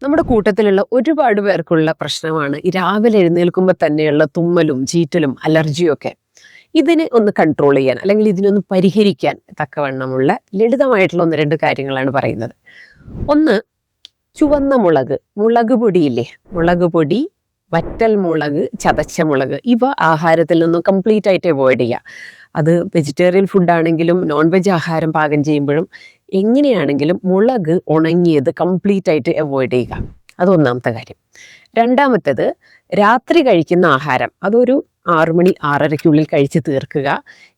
നമ്മുടെ കൂട്ടത്തിലുള്ള ഒരുപാട് പേർക്കുള്ള പ്രശ്നമാണ് ഈ രാവിലെ എഴുന്നേൽക്കുമ്പോൾ തന്നെയുള്ള തുമ്മലും ചീറ്റലും അലർജിയും ഒക്കെ. ഇതിനെ ഒന്ന് കൺട്രോൾ ചെയ്യാൻ അല്ലെങ്കിൽ ഇതിനൊന്ന് പരിഹരിക്കാൻ തക്കവണ്ണമുള്ള ലളിതമായിട്ടുള്ള ഒന്ന് രണ്ട് കാര്യങ്ങളാണ് പറയുന്നത്. ഒന്ന്, ചുവന്ന മുളക്, മുളക് പൊടിയില്ലേ, മുളക് പൊടി, വറ്റൽ മുളക്, ചതച്ച മുളക്, ഇവ ആഹാരത്തിൽ നിന്നും കംപ്ലീറ്റ് ആയിട്ട് അവോയ്ഡ് ചെയ്യുക. അത് വെജിറ്റേറിയൻ ഫുഡാണെങ്കിലും നോൺ വെജ് ആഹാരം പാകം ചെയ്യുമ്പോഴും എങ്ങനെയാണെങ്കിലും മുളക് ഉണങ്ങിയത് കംപ്ലീറ്റ് ആയിട്ട് അവോയ്ഡ് ചെയ്യുക. അത് ഒന്നാമത്തെ കാര്യം. രണ്ടാമത്തേത്, രാത്രി കഴിക്കുന്ന ആഹാരം അതൊരു 6 മണി 6:30 കഴിച്ച് തീർക്കുക.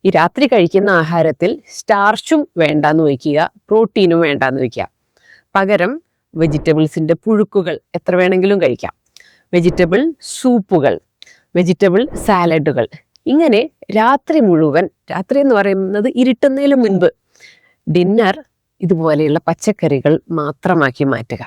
ഈ രാത്രി കഴിക്കുന്ന ആഹാരത്തിൽ സ്റ്റാർച്ചും വേണ്ടാന്ന് വയ്ക്കുക, പ്രോട്ടീനും വേണ്ടാന്ന് വയ്ക്കുക. പകരം വെജിറ്റബിൾസിൻ്റെ പുഴുക്കുകൾ എത്ര വേണമെങ്കിലും കഴിക്കാം, വെജിറ്റബിൾ സൂപ്പുകൾ, വെജിറ്റബിൾ സാലഡുകൾ, ഇങ്ങനെ രാത്രി മുഴുവൻ, രാത്രി എന്ന് പറയുന്നത് ഇരുട്ടുന്നതിന് മുൻപ്, ഡിന്നർ ഇതുപോലെയുള്ള പച്ചക്കറികൾ മാത്രമാക്കി മാറ്റുക.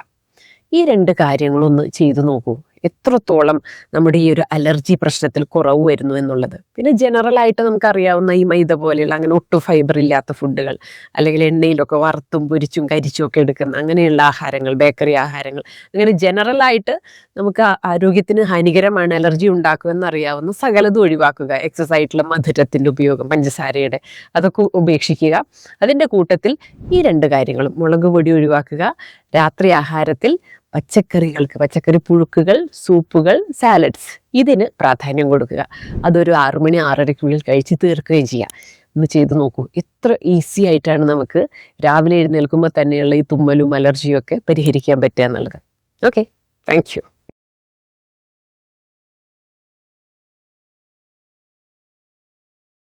ഈ രണ്ട് കാര്യങ്ങളൊന്ന് ചെയ്തു നോക്കൂ, എത്രത്തോളം നമ്മുടെ ഈ ഒരു അലർജി പ്രശ്നത്തിൽ കുറവ് വരുന്നു എന്നുള്ളത്. പിന്നെ ജനറലായിട്ട് നമുക്കറിയാവുന്ന ഈ മൈദ പോലെയുള്ള അങ്ങനെ ഒട്ടും ഫൈബർ ഇല്ലാത്ത ഫുഡുകൾ, അല്ലെങ്കിൽ എണ്ണയിലൊക്കെ വറുത്തും പൊരിച്ചും കരിച്ചും ഒക്കെ എടുക്കുന്ന അങ്ങനെയുള്ള ആഹാരങ്ങൾ, ബേക്കറി ആഹാരങ്ങൾ, അങ്ങനെ ജനറലായിട്ട് നമുക്ക് ആരോഗ്യത്തിന് ഹാനികരമാണ്, അലർജി ഉണ്ടാക്കുമെന്ന് അറിയാവുന്ന സകലതും ഒഴിവാക്കുക. എക്സസ് ആയിട്ടുള്ള മധുരത്തിൻ്റെ ഉപയോഗം, പഞ്ചസാരയുടെ, അതൊക്കെ ഉപേക്ഷിക്കുക. അതിൻ്റെ കൂട്ടത്തിൽ ഈ രണ്ട് കാര്യങ്ങളും, മുളക് പൊടി ഒഴിവാക്കുക, രാത്രി ആഹാരത്തിൽ പച്ചക്കറി പുഴുക്കുകൾ, സൂപ്പുകൾ, സാലഡ്സ്, ഇതിന് പ്രാധാന്യം കൊടുക്കുക. അതൊരു 6 മണി 6:30 കഴിച്ച് തീർക്കുകയും ചെയ്യാം. ഒന്ന് ചെയ്തു നോക്കൂ, എത്ര ഈസി ആയിട്ടാണ് നമുക്ക് രാവിലെ എഴുന്നേൽക്കുമ്പോൾ തന്നെയുള്ള ഈ തുമ്മലും അലർജിയും ഒക്കെ പരിഹരിക്കാൻ പറ്റുക എന്നുള്ളത്. Okay, thank you.